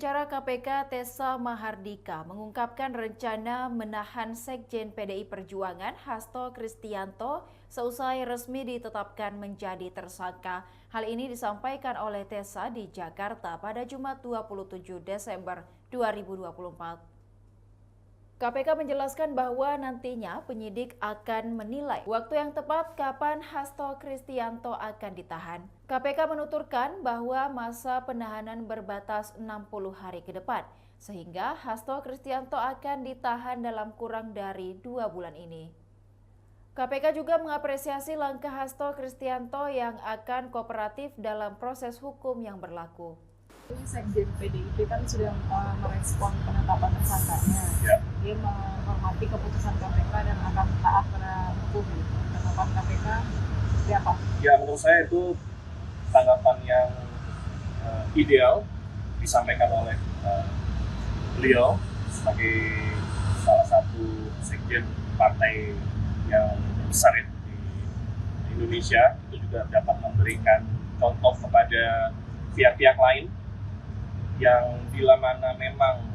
bicara KPK Tessa Mahardika mengungkapkan rencana menahan Sekjen PDI Perjuangan Hasto Kristianto seusai resmi ditetapkan menjadi tersangka. Hal ini disampaikan oleh Tessa di Jakarta pada Jumat 27 Desember 2024. KPK menjelaskan bahwa nantinya penyidik akan menilai waktu yang tepat kapan Hasto Kristianto akan ditahan. KPK menuturkan bahwa masa penahanan berbatas 60 hari ke depan, sehingga Hasto Kristianto akan ditahan dalam kurang dari 2 bulan ini. KPK juga mengapresiasi langkah Hasto Kristianto yang akan kooperatif dalam proses hukum yang berlaku. Sekjen PDIP kan sudah merespon penetapan tersangkanya. Ya. Dia menghormati keputusan KPK dan akan taat pada hukum. Tanggapan KPK seperti apa? Ya, menurut saya itu tanggapan yang ideal disampaikan oleh beliau sebagai salah satu sekjen partai yang besar ya, di Indonesia. Itu juga dapat memberikan contoh kepada pihak-pihak lain yang bila mana memang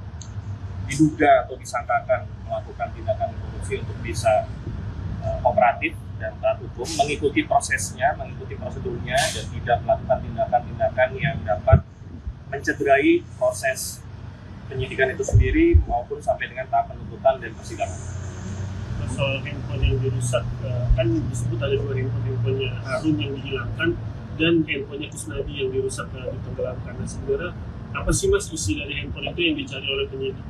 diduga atau disangkakan melakukan tindakan korupsi untuk bisa kooperatif dan taat hukum, mengikuti prosesnya, mengikuti prosedurnya, dan tidak melakukan tindakan-tindakan yang dapat mencederai proses penyidikan itu sendiri maupun sampai dengan tahap penuntutan dan persidangan. Soal handphone yang dirusak, kan disebut ada 2 handphonenya Harun yang dihilangkan dan handphonenya Kusnadi yang dirusak ditenggelamkan. Nah, sebenarnya apa sih Mas isi dari handphone itu yang dicari oleh penyidik?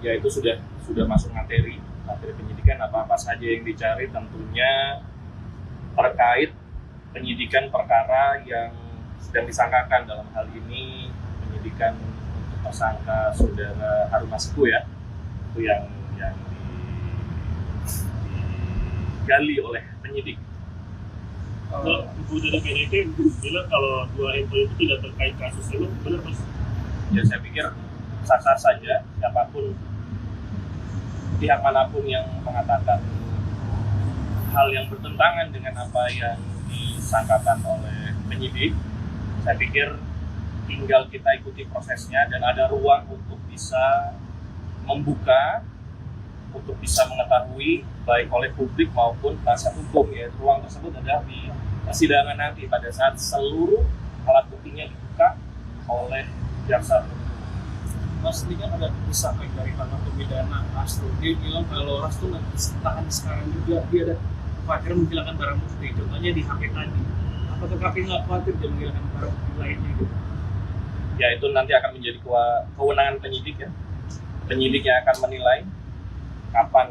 Ya, itu sudah masuk materi penyidikan, apa saja yang dicari, tentunya terkait penyidikan perkara yang sedang disangkakan. Dalam hal ini penyidikan untuk tersangka saudara Harun Masiku ya, itu yang digali oleh penyidik. Ibu dari PDIP bilang kalau 2 handphone itu tidak terkait kasus itu, benar Mas? Ya, saya pikir sah-sah saja, siapapun, pihak manapun yang mengatakan hal yang bertentangan dengan apa yang disangkakan oleh penyidik, saya pikir tinggal kita ikuti prosesnya dan ada ruang untuk bisa membuka, untuk bisa mengetahui baik oleh publik maupun penasihat hukum. Ya, ruang tersebut ada di persidangan nanti pada saat seluruh alat buktinya dibuka oleh jaksa. Mas, ini kan ada disampaikan dari pakar pidana Rasto. Dia bilang kalau Rasto nanti tahan sekarang juga dia ada khawatir menghilangkan barang bukti. Contohnya di HP tadi. Apakah KPK nggak khawatir dia menghilangkan barang bukti lainnya gitu? Ya, itu nanti akan menjadi kewenangan penyidik ya. Penyidik yang akan menilai kapan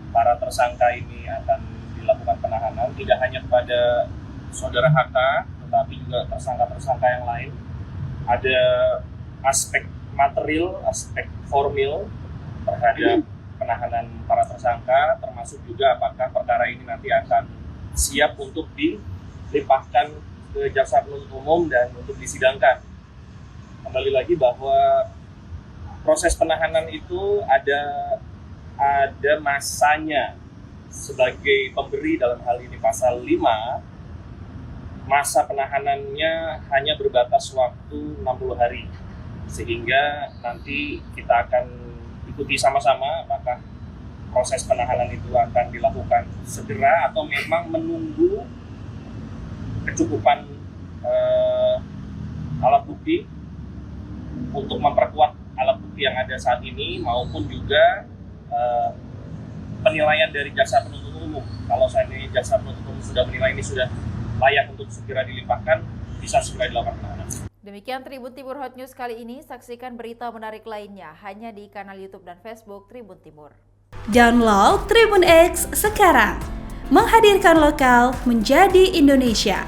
para tersangka ini akan dilakukan penahanan. Tidak hanya kepada saudara HK, tetapi juga tersangka-tersangka yang lain. Ada aspek material, aspek formil terhadap penahanan para tersangka, termasuk juga apakah perkara ini nanti akan siap untuk dilimpahkan ke jaksa penuntut umum dan untuk disidangkan. Kembali lagi bahwa proses penahanan itu ada masanya. Sebagai pemberi dalam hal ini pasal 5, masa penahanannya hanya berbatas waktu 60 hari. Sehingga nanti kita akan ikuti sama-sama apakah proses penahanan itu akan dilakukan segera atau memang menunggu kecukupan alat bukti untuk memperkuat alat bukti yang ada saat ini maupun juga penilaian dari jaksa penuntut umum. Kalau saat ini jaksa penuntut umum sudah menilai ini sudah layak untuk segera dilimpahkan, bisa segera dilakukan penahanan. Demikian Tribun Timur Hot News kali ini. Saksikan berita menarik lainnya hanya di kanal YouTube dan Facebook Tribun Timur. Download Tribun X sekarang. Menghadirkan lokal menjadi Indonesia.